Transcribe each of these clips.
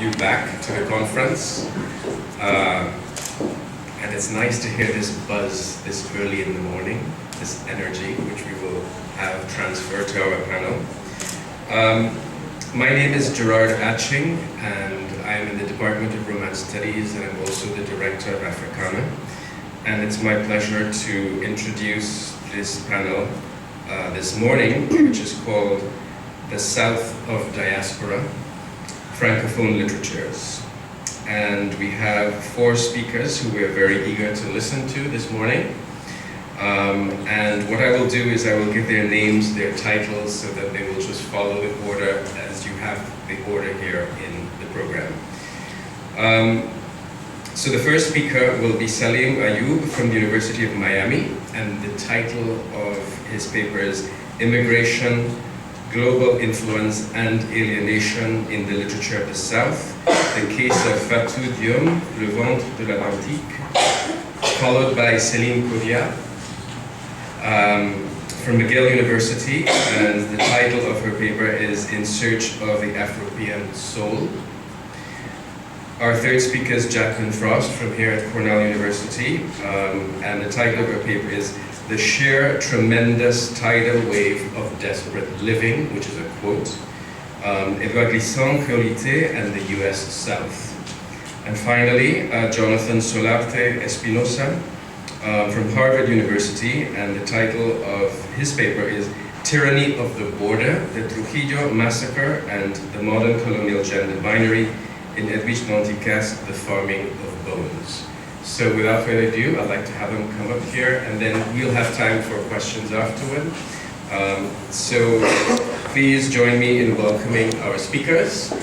you back to the conference. And it's nice to hear this buzz this early in the morning, this energy, which we will have transferred to our panel. My name is Gerard Atching, and I'm in the Department of Romance Studies, and I'm also the Director of Africana. And it's my pleasure to introduce this panel this morning, which is called The South of Diaspora, Francophone Literatures. And we have 4 speakers who we're very eager to listen to this morning. And what I will do is I will give their names, their titles, so that they will just follow the order as you have the order here in the program. So the first speaker will be Salim Ayoub from the University of Miami, and the title of his paper is Immigration, Global Influence and Alienation in the Literature of the South, the Case of Fatou Diom, Le Ventre de la Danticat, followed by Céline Kodia from McGill University, and the title of her paper is In Search of the Afropean Soul. Our third speaker is Jacqueline Frost from here at Cornell University, and the title of her paper is The Sheer Tremendous Tidal Wave of Desperate Living, which is a quote, Edwidge Créolité and the US South. And finally, Jonathan Solarte Espinosa from Harvard University, and the title of his paper is Tyranny of the Border, the Trujillo Massacre and the Modern Colonial Gender Binary in Edwidge Danticat's The Farming of Bones. So without further ado, I'd like to have them come up here, and then we'll have time for questions afterward. So please join me in welcoming our speakers.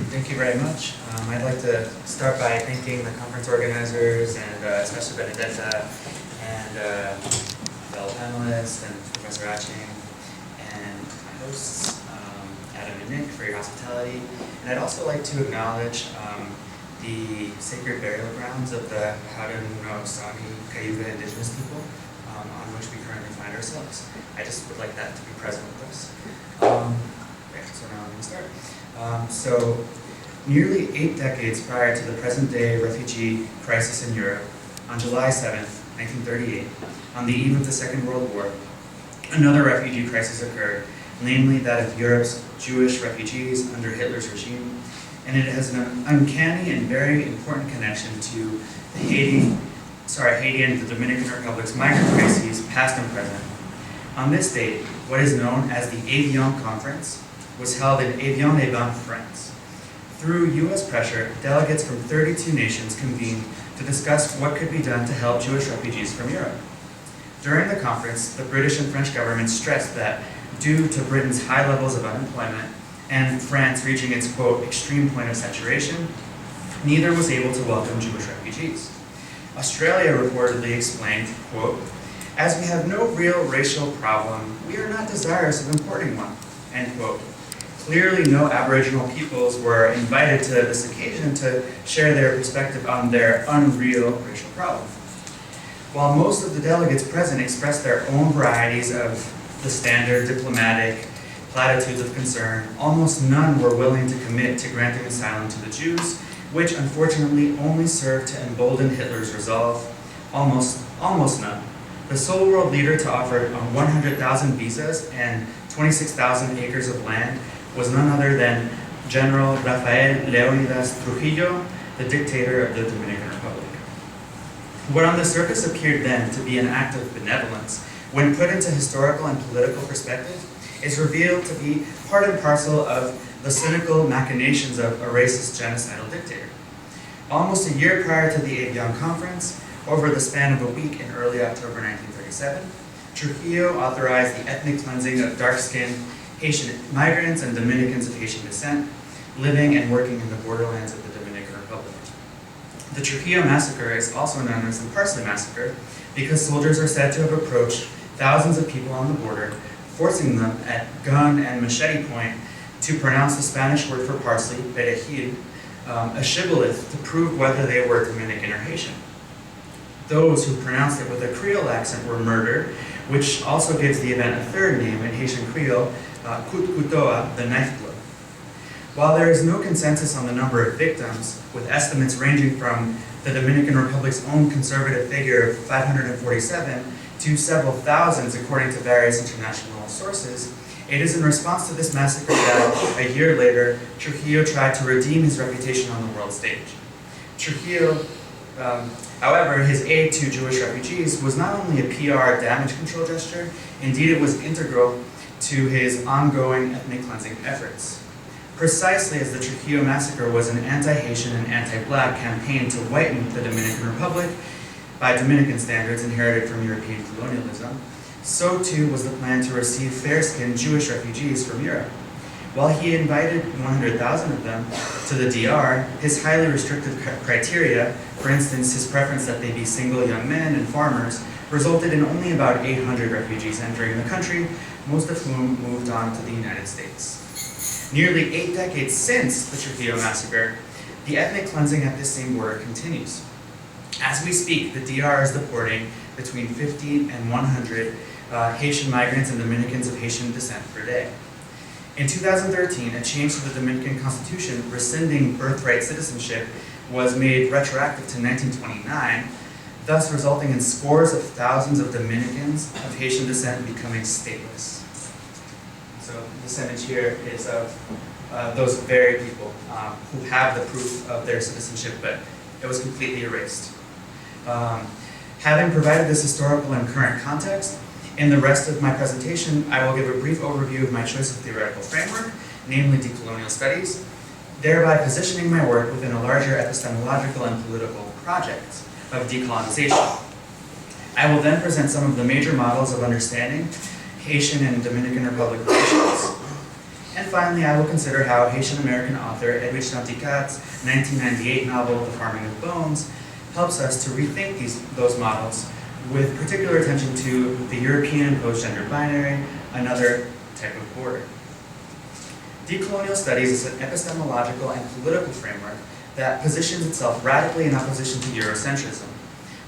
Thank you very much. I'd like to start by thanking the conference organizers, and especially Benedetta, and fellow panelists, and Professor Atching, and my hosts, Adam and Nick, for your hospitality. And I'd also like to acknowledge the sacred burial grounds of the Haudenosaunee Cayuga indigenous people on which we currently find ourselves. I just would like that to be present with us. So now I'm going to start. So, nearly 8 decades prior to the present-day refugee crisis in Europe, on July 7th, 1938, on the eve of the Second World War, another refugee crisis occurred, namely that of Europe's Jewish refugees under Hitler's regime, and it has an uncanny and very important connection to the Haiti and the Dominican Republic's migrant crises, past and present. On this date, what is known as the Avion Conference was held in Avion-les-Bains, France. Through U.S. pressure, delegates from 32 nations convened to discuss what could be done to help Jewish refugees from Europe. During the conference, the British and French governments stressed that, due to Britain's high levels of unemployment and France reaching its, quote, extreme point of saturation, neither was able to welcome Jewish refugees. Australia reportedly explained, quote, as we have no real racial problem, we are not desirous of importing one, end quote. Clearly, no Aboriginal peoples were invited to this occasion to share their perspective on their unreal racial problem. While most of the delegates present expressed their own varieties of the standard diplomatic platitudes of concern, almost none were willing to commit to granting asylum to the Jews, which unfortunately only served to embolden Hitler's resolve. Almost none. The sole world leader to offer 100,000 visas and 26,000 acres of land was none other than General Rafael Leonidas Trujillo, the dictator of the Dominican Republic. What on the surface appeared then to be an act of benevolence, when put into historical and political perspective, is revealed to be part and parcel of the cynical machinations of a racist genocidal dictator. Almost a year prior to the Avion Conference, over the span of a week in early October 1937, Trujillo authorized the ethnic cleansing of dark-skinned Haitian migrants and Dominicans of Haitian descent, living and working in the borderlands of the Dominican Republic. The Trujillo Massacre is also known as the Parsley Massacre because soldiers are said to have approached thousands of people on the border, forcing them at gun and machete point to pronounce the Spanish word for parsley, perejil, a shibboleth to prove whether they were Dominican or Haitian. Those who pronounced it with a Creole accent were murdered, which also gives the event a third name in Haitian Creole, Kut Kutoa, the knife blow. While there is no consensus on the number of victims, with estimates ranging from the Dominican Republic's own conservative figure of 547 to several thousands according to various international sources, it is in response to this massacre that, a year later, Trujillo tried to redeem his reputation on the world stage. Trujillo, however, his aid to Jewish refugees was not only a PR damage control gesture, indeed it was integral to his ongoing ethnic cleansing efforts. Precisely as the Trujillo massacre was an anti-Haitian and anti-Black campaign to whiten the Dominican Republic by Dominican standards inherited from European colonialism, so too was the plan to receive fair-skinned Jewish refugees from Europe. While he invited 100,000 of them to the DR, his highly restrictive criteria, for instance his preference that they be single young men and farmers, resulted in only about 800 refugees entering the country, most of whom moved on to the United States. Nearly 8 decades since the Trujillo massacre, the ethnic cleansing at this same border continues. As we speak, the DR is deporting between 50 and 100 Haitian migrants and Dominicans of Haitian descent per day. In 2013, a change to the Dominican Constitution rescinding birthright citizenship was made retroactive to 1929, thus resulting in scores of thousands of Dominicans of Haitian descent becoming stateless. So this image here is of those very people who have the proof of their citizenship, but it was completely erased. Having provided this historical and current context, in the rest of my presentation, I will give a brief overview of my choice of theoretical framework, namely decolonial studies, thereby positioning my work within a larger epistemological and political project of decolonization. I will then present some of the major models of understanding Haitian and Dominican Republic relations. And finally, I will consider how Haitian-American author Edwidge Danticat's 1998 novel, The Farming of Bones, helps us to rethink those models with particular attention to the European post-gender binary, another type of border. Decolonial studies is an epistemological and political framework that positions itself radically in opposition to Eurocentrism,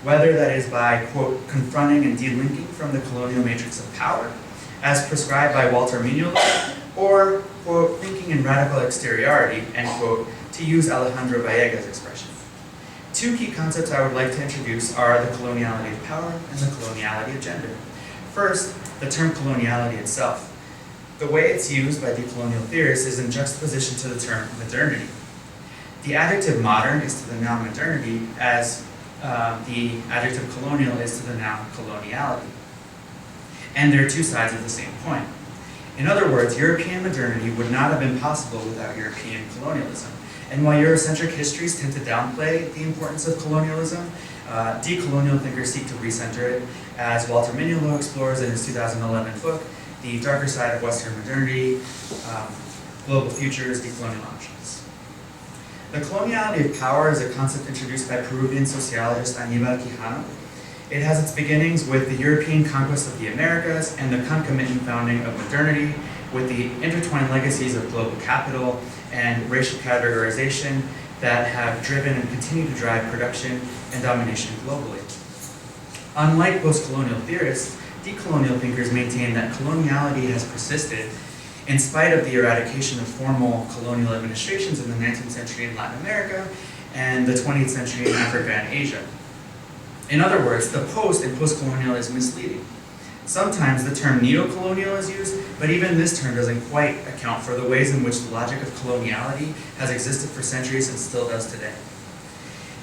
whether that is by, quote, confronting and delinking from the colonial matrix of power, as prescribed by Walter Mignolo, or, quote, thinking in radical exteriority, end quote, to use Alejandro Vallega's expression. Two key concepts I would like to introduce are the coloniality of power and the coloniality of gender. First, the term coloniality itself. The way it's used by decolonial theorists is in juxtaposition to the term modernity. The adjective modern is to the noun modernity as the adjective colonial is to the noun coloniality. And they're two sides of the same coin. In other words, European modernity would not have been possible without European colonialism. And while Eurocentric histories tend to downplay the importance of colonialism, decolonial thinkers seek to recenter it, as Walter Mignolo explores in his 2011 book, The Darker Side of Western Modernity, Global Futures, Decolonial Options. The coloniality of power is a concept introduced by Peruvian sociologist Aníbal Quijano. It has its beginnings with the European conquest of the Americas and the concomitant founding of modernity, with the intertwined legacies of global capital and racial categorization that have driven and continue to drive production and domination globally. Unlike post-colonial theorists, decolonial thinkers maintain that coloniality has persisted in spite of the eradication of formal colonial administrations in the 19th century in Latin America and the 20th century in Africa and Asia. In other words, the post in post-colonial is misleading. Sometimes the term neo-colonial is used, but even this term doesn't quite account for the ways in which the logic of coloniality has existed for centuries and still does today.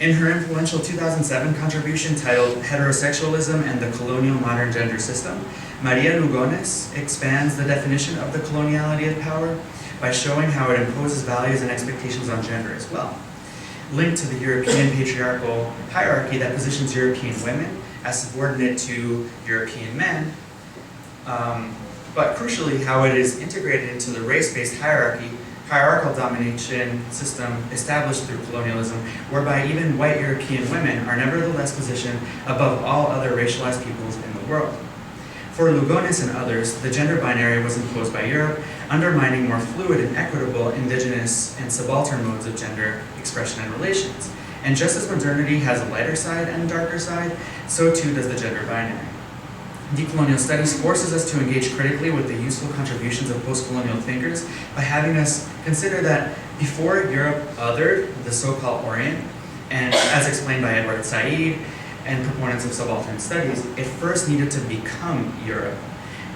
In her influential 2007 contribution titled Heterosexualism and the Colonial Modern Gender System, Maria Lugones expands the definition of the coloniality of power by showing how it imposes values and expectations on gender as well, linked to the European patriarchal hierarchy that positions European women as subordinate to European men, but crucially how it is integrated into the race-based hierarchical domination system established through colonialism, whereby even white European women are nevertheless positioned above all other racialized peoples in the world. For Lugones and others, the gender binary was imposed by Europe undermining more fluid and equitable indigenous and subaltern modes of gender expression and relations. And just as modernity has a lighter side and a darker side, so too does the gender binary. Decolonial studies forces us to engage critically with the useful contributions of post-colonial thinkers by having us consider that before Europe othered the so-called Orient, and as explained by Edward Said and proponents of subaltern studies, it first needed to become Europe,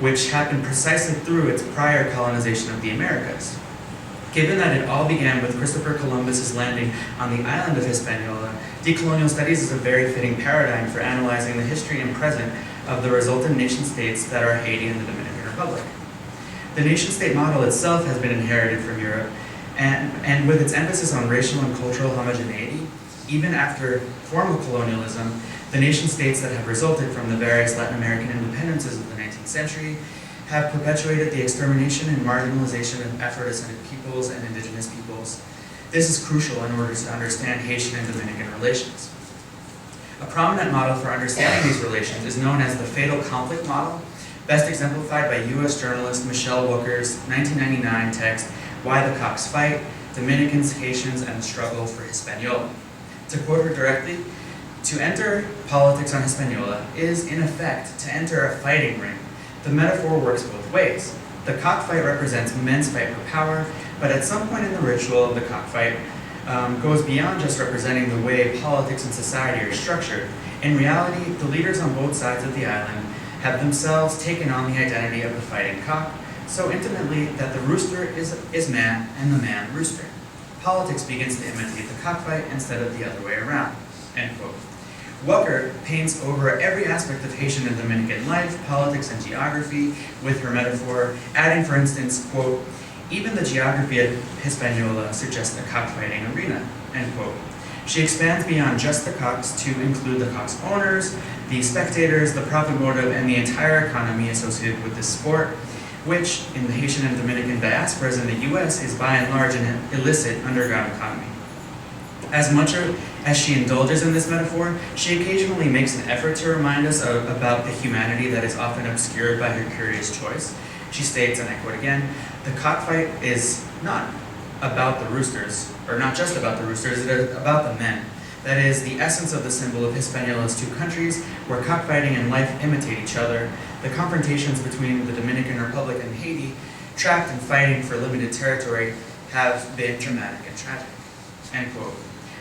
which happened precisely through its prior colonization of the Americas. Given that it all began with Christopher Columbus's landing on the island of Hispaniola, decolonial studies is a very fitting paradigm for analyzing the history and present of the resultant nation-states that are Haiti and the Dominican Republic. The nation-state model itself has been inherited from Europe, and with its emphasis on racial and cultural homogeneity, even after formal colonialism, the nation-states that have resulted from the various Latin American independences of the 19th century have perpetuated the extermination and marginalization of Afro-descendant peoples and indigenous peoples. This is crucial in order to understand Haitian and Dominican relations. A prominent model for understanding these relations is known as the fatal conflict model, best exemplified by US journalist Michelle Walker's 1999 text, Why the Cocks Fight, Dominicans, Haitians, and the Struggle for Hispaniola. To quote her directly, to enter politics on Hispaniola is, in effect, to enter a fighting ring. The metaphor works both ways. The cockfight represents men's fight for power, but at some point in the ritual of the cockfight goes beyond just representing the way politics and society are structured. In reality, the leaders on both sides of the island have themselves taken on the identity of the fighting cock so intimately that the rooster is man and the man rooster. Politics begins to imitate the cockfight instead of the other way around, end quote. Walker paints over every aspect of Haitian and Dominican life, politics, and geography with her metaphor, adding, for instance, quote, even the geography of Hispaniola suggests a cockfighting arena, end quote. She expands beyond just the cocks to include the cocks' owners, the spectators, the profit motive, and the entire economy associated with this sport, which in the Haitian and Dominican diasporas in the US is by and large an illicit underground economy. As much as she indulges in this metaphor, she occasionally makes an effort to remind us about the humanity that is often obscured by her curious choice. She states, and I quote again, the cockfight is not about the roosters, or not just about the roosters, it is about the men. That is, the essence of the symbol of Hispaniola two countries, where cockfighting and life imitate each other. The confrontations between the Dominican Republic and Haiti, trapped and fighting for limited territory, have been dramatic and tragic, end quote.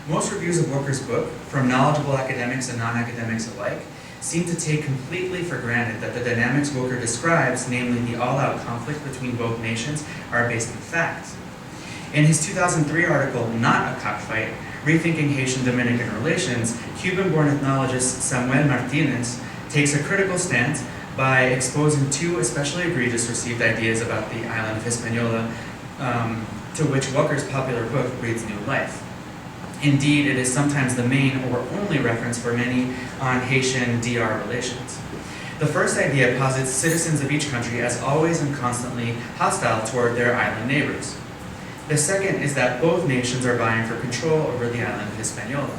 Most reviews of Walker's book, from knowledgeable academics and non-academics alike, seem to take completely for granted that the dynamics Walker describes, namely the all-out conflict between both nations, are based in fact. In his 2003 article, Not a Cockfight, Rethinking Haitian-Dominican Relations, Cuban-born ethnologist Samuel Martinez takes a critical stance by exposing two especially egregious received ideas about the island of Hispaniola, to which Walker's popular book breathes new life. Indeed, it is sometimes the main or only reference for many on Haitian-DR relations. The first idea posits citizens of each country as always and constantly hostile toward their island neighbors. The second is that both nations are vying for control over the island of Hispaniola.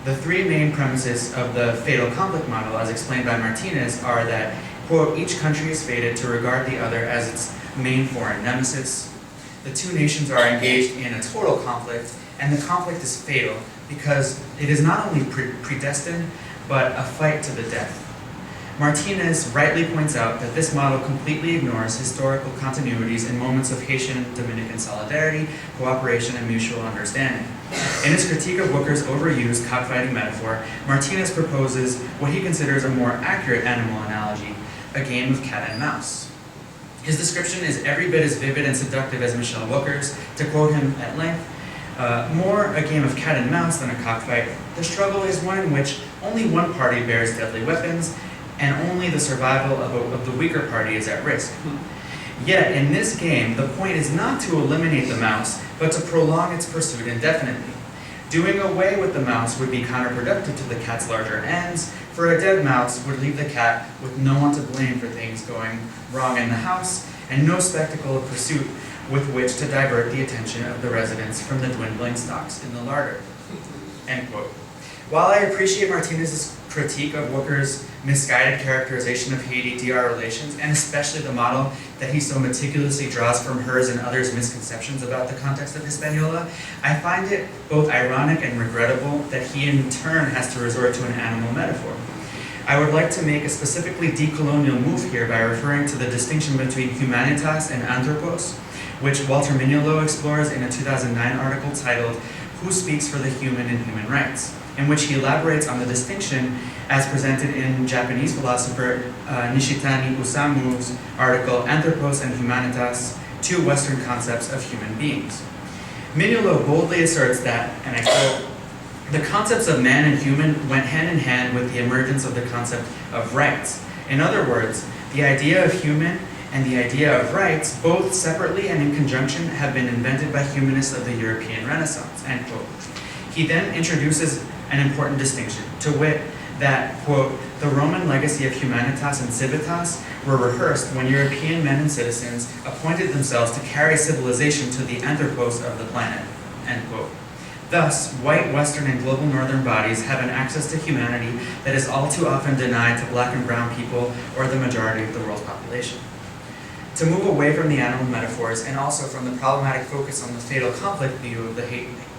The three main premises of the fatal conflict model, as explained by Martinez, are that, quote, each country is fated to regard the other as its main foreign nemesis. The two nations are engaged in a total conflict, and the conflict is fatal because it is not only predestined, but a fight to the death. Martinez rightly points out that this model completely ignores historical continuities in moments of Haitian-Dominican solidarity, cooperation, and mutual understanding. In his critique of Walker's overused cockfighting metaphor, Martinez proposes what he considers a more accurate animal analogy, a game of cat and mouse. His description is every bit as vivid and seductive as Michelle Walker's. To quote him at length, more a game of cat and mouse than a cockfight, the struggle is one in which only one party bears deadly weapons, and only the survival of the weaker party is at risk. Yet, in this game, the point is not to eliminate the mouse, but to prolong its pursuit indefinitely. Doing away with the mouse would be counterproductive to the cat's larger ends, for a dead mouse would leave the cat with no one to blame for things going wrong in the house, and no spectacle of pursuit with which to divert the attention of the residents from the dwindling stocks in the larder. End quote. While I appreciate Martinez's critique of Walker's misguided characterization of Haiti-DR relations, and especially the model that he so meticulously draws from hers and others' misconceptions about the context of Hispaniola, I find it both ironic and regrettable that he in turn has to resort to an animal metaphor. I would like to make a specifically decolonial move here by referring to the distinction between humanitas and anthropos, which Walter Mignolo explores in a 2009 article titled "Who Speaks for the Human in Human Rights?", in which he elaborates on the distinction as presented in Japanese philosopher Nishitani Usamu's article Anthropos and Humanitas, Two Western Concepts of Human Beings. Mignolo boldly asserts that, and I quote, "The concepts of man and human went hand in hand with the emergence of the concept of rights. In other words, the idea of human and the idea of rights, both separately and in conjunction, have been invented by humanists of the European Renaissance," end quote. He then introduces an important distinction, to wit, that, quote, "the Roman legacy of humanitas and civitas were rehearsed when European men and citizens appointed themselves to carry civilization to the anthropos of the planet," end quote. Thus, white, Western, and global Northern bodies have an access to humanity that is all too often denied to Black and Brown people or the majority of the world's population. To move away from the animal metaphors and also from the problematic focus on the fatal conflict view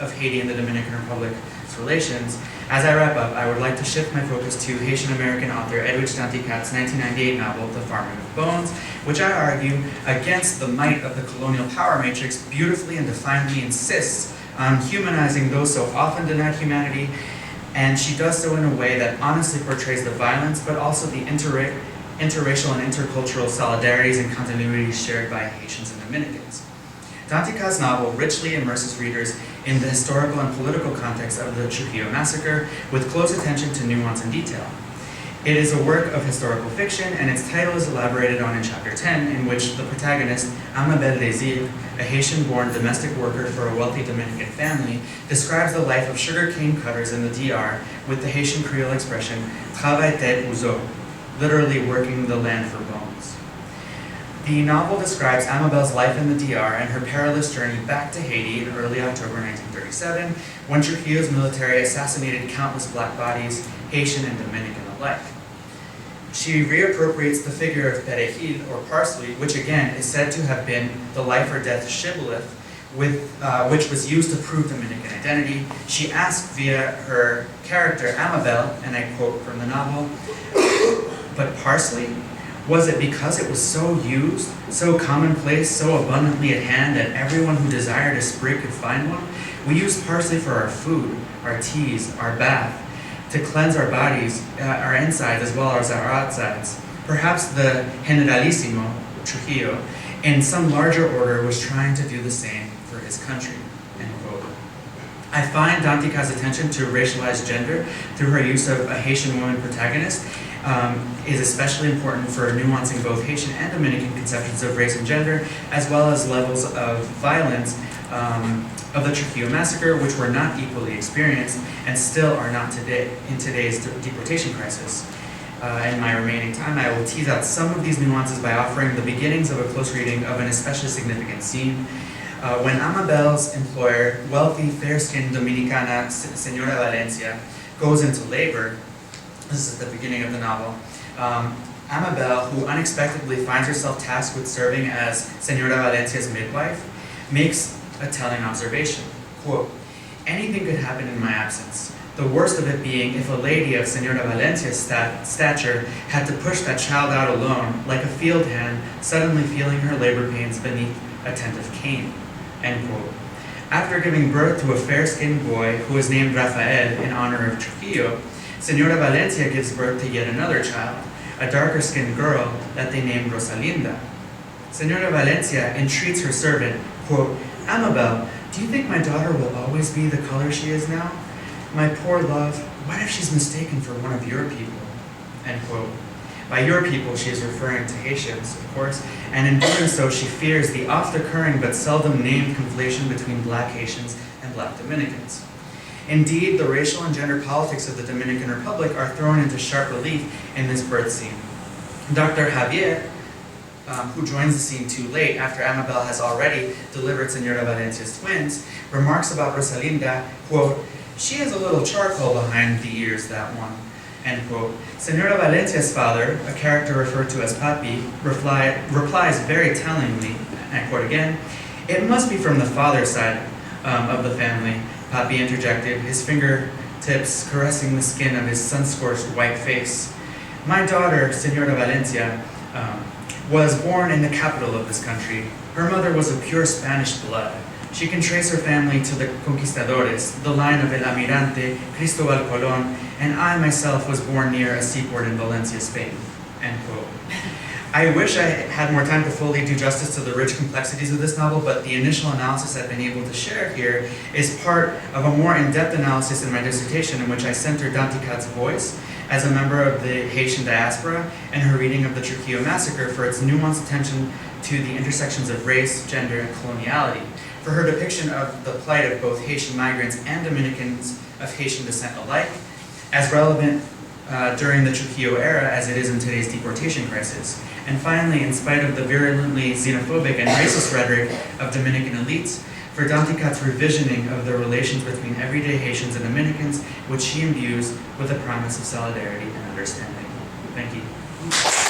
of Haiti and the Dominican Republic's relations, as I wrap up, I would like to shift my focus to Haitian-American author Edwidge Danticat's 1998 novel, The Farming of Bones, which I argue, against the might of the colonial power matrix, beautifully and defiantly insists on humanizing those so often denied humanity, and she does so in a way that honestly portrays the violence, but also the interracial and intercultural solidarities and continuities shared by Haitians and Dominicans. Danticat's novel richly immerses readers in the historical and political context of the Trujillo Massacre, with close attention to nuance and detail. It is a work of historical fiction, and its title is elaborated on in Chapter 10, in which the protagonist, Amabel Desir, a Haitian-born domestic worker for a wealthy Dominican family, describes the life of sugarcane cutters in the DR with the Haitian Creole expression, "travail tête aux os," literally working the land for bones. The novel describes Amabel's life in the DR and her perilous journey back to Haiti in early October 1937, when Trujillo's military assassinated countless Black bodies, Haitian and Dominican alike. She reappropriates the figure of perejil, or parsley, which again is said to have been the life or death shibboleth, which was used to prove Dominican identity. She asks via her character Amabel, and I quote from the novel, "But parsley? Was it because it was so used, so commonplace, so abundantly at hand that everyone who desired a sprig could find one? We used parsley for our food, our teas, our bath, to cleanse our bodies, our insides as well as our outsides. Perhaps the Generalissimo, Trujillo, in some larger order was trying to do the same for his country," end quote. I find Danticat's attention to racialized gender through her use of a Haitian woman protagonist is especially important for nuancing both Haitian and Dominican conceptions of race and gender, as well as levels of violence of the Trujillo Massacre, which were not equally experienced and still are not today in today's deportation crisis. In my remaining time, I will tease out some of these nuances by offering the beginnings of a close reading of an especially significant scene. When Amabel's employer, wealthy, fair-skinned Dominicana Señora Valencia, goes into labor, this is at the beginning of the novel, Amabel, who unexpectedly finds herself tasked with serving as Señora Valencia's midwife, makes a telling observation, quote, "Anything could happen in my absence, the worst of it being if a lady of Señora Valencia's stature had to push that child out alone, like a field hand suddenly feeling her labor pains beneath a tent of cane," end quote. After giving birth to a fair-skinned boy who is named Rafael in honor of Trujillo, Señora Valencia gives birth to yet another child, a darker-skinned girl that they named Rosalinda. Señora Valencia entreats her servant, quote, "Amabel, do you think my daughter will always be the color she is now? My poor love, what if she's mistaken for one of your people?" End quote. By your people, she is referring to Haitians, of course, and in doing so, she fears the oft-occurring but seldom named conflation between Black Haitians and Black Dominicans. Indeed, the racial and gender politics of the Dominican Republic are thrown into sharp relief in this birth scene. Dr. Javier, who joins the scene too late after Amabel has already delivered Señora Valencia's twins, remarks about Rosalinda, quote, "She has a little charcoal behind the ears, that one. end quote. Senora Valencia's father, a character referred to as Papi, replies very tellingly, and I quote again, "It must be from the father's side of the family," Papi interjected, his fingertips caressing the skin of his sun-scorched white face. "My daughter, Senora Valencia, was born in the capital of this country. Her mother was of pure Spanish blood. She can trace her family to the conquistadores, the line of El Almirante, Cristobal Colon, and I myself was born near a seaport in Valencia, Spain." End quote. I wish I had more time to fully do justice to the rich complexities of this novel, but the initial analysis I've been able to share here is part of a more in-depth analysis in my dissertation in which I center Danticat's voice as a member of the Haitian diaspora and her reading of the Trujillo Massacre for its nuanced attention to the intersections of race, gender, and coloniality, for her depiction of the plight of both Haitian migrants and Dominicans of Haitian descent alike, as relevant during the Trujillo era as it is in today's deportation crisis. And finally, in spite of the virulently xenophobic and racist rhetoric of Dominican elites, for Danticat's revisioning of the relations between everyday Haitians and Dominicans, which she imbues with a promise of solidarity and understanding. Thank you.